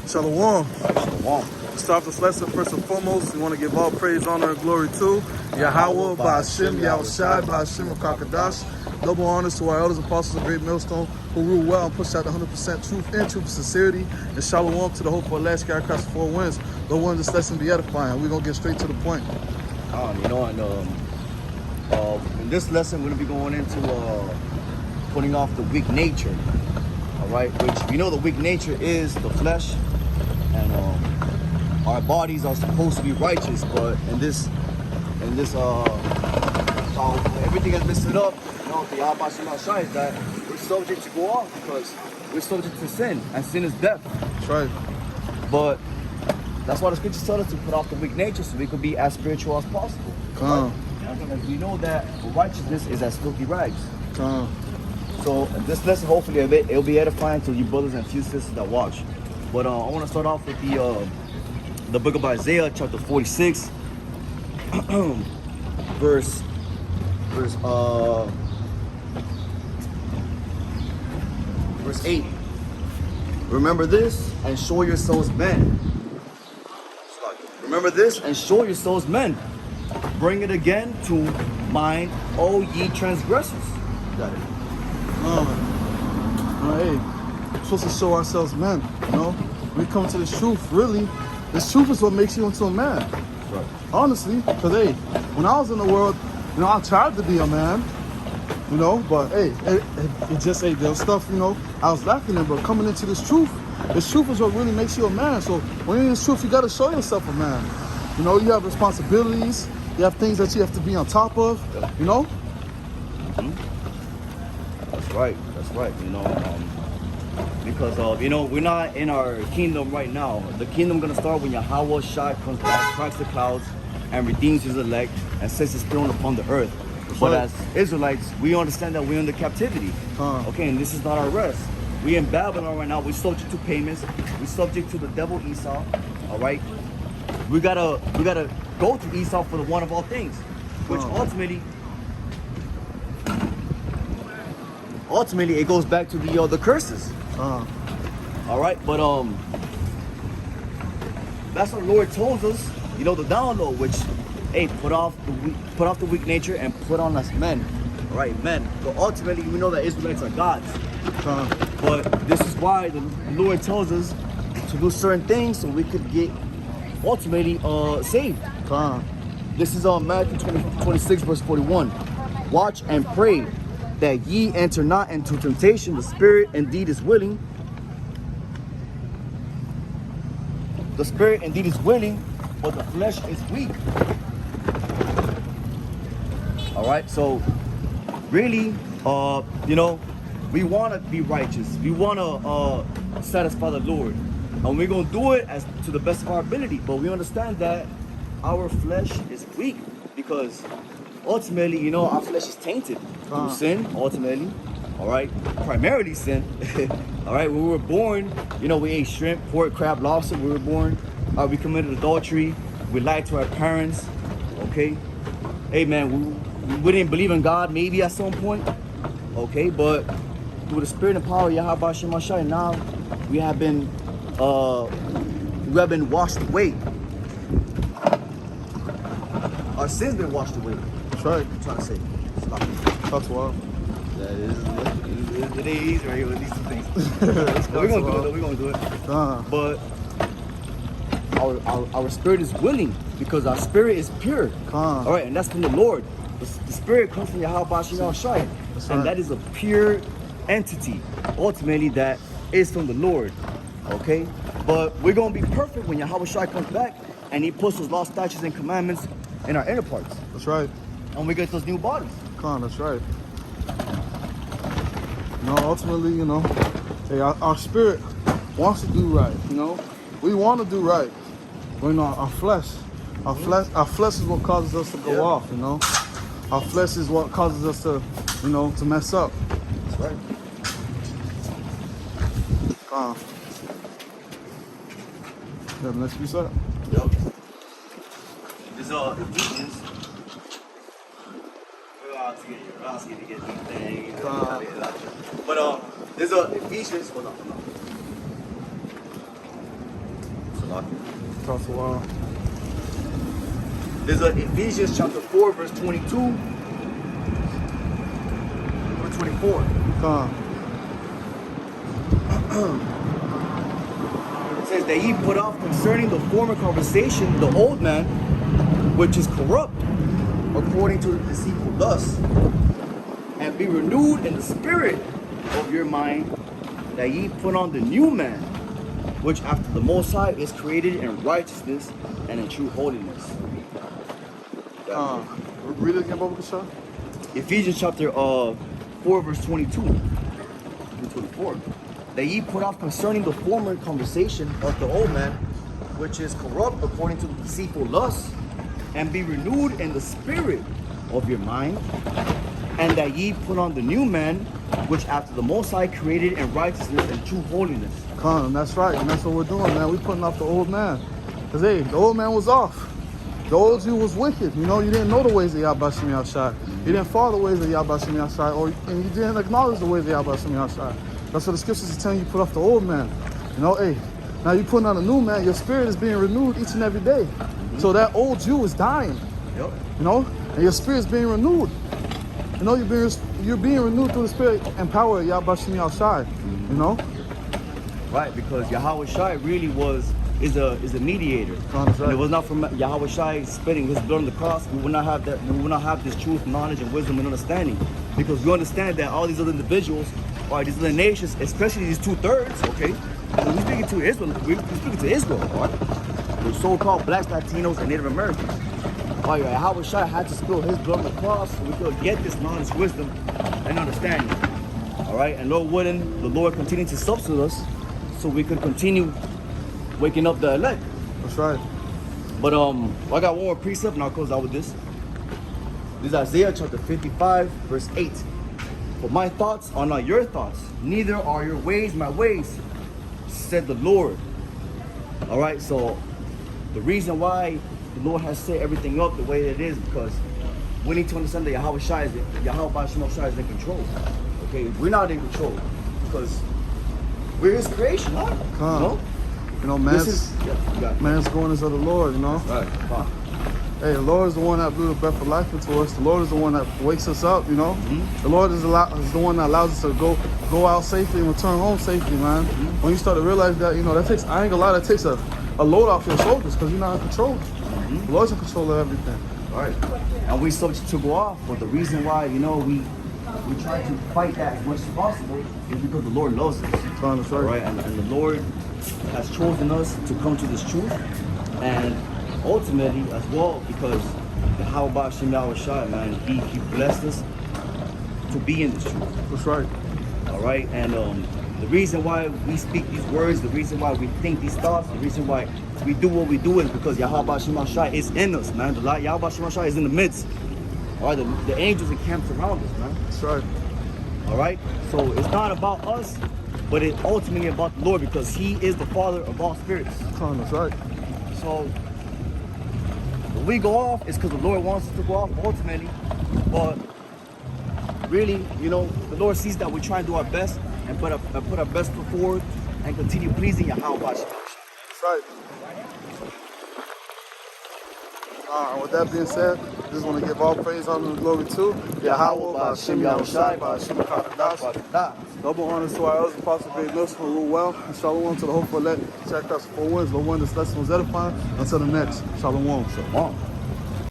Shalom. Shalom. To start this lesson, first and foremost, we want to give all praise, honor, and glory to Yahweh, Ba'ashem, Yahushai, Ba'ashem, Kakadash. Double honors to our elders, apostles of Great Millstone, who rule well and push out the 100% truth and truth and sincerity. And shalom to the hope for a last sky across the four winds. The one this lesson be edifying. We're going to get straight to the point. In this lesson, we're going to be going into putting off the weak nature. All right, which we know the weak nature is the flesh, and our bodies are supposed to be righteous, but in this how everything has been set up, the Yahweh Shai is that we're subject to go off because we're subject to sin, and sin is death. That's right. But that's why the scriptures tell us to put off the weak nature so we could be as spiritual as possible. Right? Because we know that righteousness is as filthy rags. So this lesson, hopefully, it'll be edifying to you brothers and few sisters that watch. But I want to start off with the book of Isaiah, chapter 46, verse 8. Remember this and show yourselves men. Remember this and show yourselves men. Bring it again to mind, O ye transgressors. Got it. Hey, we're supposed to show ourselves men, We come to this truth, really. This truth is what makes you into a man. Right. Honestly, because, hey, when I was in the world, I tried to be a man, but, hey, it just, hey, there was stuff, I was lacking in, but coming into this truth is what really makes you a man. So when you're in this truth, you got to show yourself a man. You have responsibilities, you have things that you have to be on top of, That's right. Because we're not in our kingdom right now. The kingdom gonna start when Yahweh Shai comes back, cracks the clouds, and redeems his elect and sets his throne upon the earth. But as Israelites, we understand that we're under captivity. Okay, and this is not our rest. We in Babylon right now. We're subject to payments. We're subject to the devil Esau. All right. We gotta go to Esau for the one of all things, which ultimately it goes back to the curses. All right, but that's what the Lord tells us. The download, which, hey, put off the weak nature and put on us men. All right, men. But ultimately, we know that Israelites are gods. But this is why the Lord tells us to do certain things so we could get ultimately saved. This is Matthew 26 verse 41. Watch and pray that ye enter not into temptation. The spirit indeed is willing. The spirit indeed is willing, but the flesh is weak. All right, so really, we want to be righteous. We want to satisfy the Lord, and we're gonna do it as to the best of our ability. But we understand that our flesh is weak because ultimately, our flesh is tainted through sin. Ultimately, all right, primarily sin. All right, when we were born, we ate shrimp, pork, crab, lobster. We were born. We committed adultery. We lied to our parents. Okay, hey man, we didn't believe in God maybe at some point. Okay, but through the spirit and power of Yahweh Shema Shai, now we have been washed away. Our sins been washed away. That's right. I'm trying to say. That's wild. It ain't easy right here with these two things. We're gonna do it. But our spirit is willing because our spirit is pure. All right, and that's from the Lord. The spirit comes from Yahweh Shema Shai, and that is a pure entity. Ultimately, that is from the Lord. Okay, but we're gonna be perfect when Yahweh Shai comes back and He puts those law, statutes, and commandments in our inner parts. That's right. And we get those new bodies. That's right. Ultimately, hey, our spirit wants to do right. We want to do right. But our flesh is what causes us to go off. Our flesh is what causes us to, to mess up. That's right. Yeah, the next piece up. Yep. This Ephesians. I'll see to get these things. But there's Ephesians. Hold on. Talks a while. There's Ephesians chapter 4, verse 22. Verse 24. Come. It says that ye put off concerning the former conversation the old man, which is corrupt, according to the deceitful lust, and be renewed in the spirit of your mind, that ye put on the new man, which after the Most High is created in righteousness and in true holiness. Read it again, Baba Kasha. Ephesians chapter 4, verse 22 to 24. That ye put off concerning the former conversation of the old man, which is corrupt according to the deceitful lust, and be renewed in the spirit of your mind, and that ye put on the new man, which after the Most High created in righteousness and true holiness. Come, that's right, and that's what we're doing, man. We're putting off the old man. Because, hey, the old man was off. The old you was wicked. You know, you didn't know the ways of Yahweh Shem Yahshai. You didn't follow the ways of Yahweh Shem Yahshai, and you didn't acknowledge the ways of Yahweh Shem Yahshai. That's what the scriptures are telling you, put off the old man. You know, hey, now you're putting on a new man. Your spirit is being renewed each and every day. So that old you is dying. Yep. You know, and your spirit is being renewed. You know, you're being renewed through the spirit and power of Yahweh Shem Yahshai. You know? Right, because Yahweh Shai really is a mediator. That's right. And it was not from Yahweh Shai spitting his blood on the cross, we would not have that. We would not have this truth, knowledge, and wisdom and understanding, because we understand that all these other individuals, or these other nations, especially these 2/3, okay, and we're speaking to Israel. We're speaking to Israel, all right? The so-called blacks, Latinos, and Native Americans. All right, Yahweh Shai had to spill his blood on the cross so we could get this knowledge, wisdom, and understanding. All right, and Lord willing, the Lord continued to substitute us so we could continue waking up the elect. That's right. But I got one more precept and I'll close out with this. This is Isaiah chapter 55, verse 8. For my thoughts are not your thoughts, neither are your ways my ways, said the Lord. All right, so the reason why the Lord has set everything up the way it is, because we need to understand that Yahweh Shai is in control. Okay, we're not in control because we're His creation, huh? You know, man's going is of the Lord, you know? Right. Hey, the Lord is the one that blew the breath of life into us. The Lord is the one that wakes us up, you know? Mm-hmm. The Lord is the one that allows us to go out safely and return home safely, man. Mm-hmm. When you start to realize that, you know, that takes, I ain't gonna lie, that takes a load off your shoulders because you're not in control. Mm-hmm. The Lord's in control of everything. All right. And we subject to go off, but the reason why, you know, we try to fight that as much as possible is because the Lord loves us. That's All right. right, and the Lord has chosen us to come to this truth, and ultimately as well because how about Shem Yahweh Shai, man, he blessed us to be in this truth. That's right. All right, and the reason why we speak these words, the reason why we think these thoughts, the reason why we do what we do is because Yahweh Shem Shai is in us, man. The light Yahweh Shem Shai is in the midst. All right, the angels encamped around us, man. That's right. All right, so it's not about us, but it's ultimately about the Lord because He is the Father of all spirits. That's right. So when we go off, it's because the Lord wants us to go off ultimately. But really, you know, the Lord sees that we try and do our best and put our best foot forward and continue pleasing Yahweh. That's right. With that being said, just want to give all praise, honor, and glory to Yahweh, Ba'ashem Yahushai, Ba'ashem Kakadash. Double honors to our elders, Apostle Big Mills, who rule well, and shalom to the hopeful elect. Check us for wins. The one this lesson was edifying. Until the next, shalom. Shalom.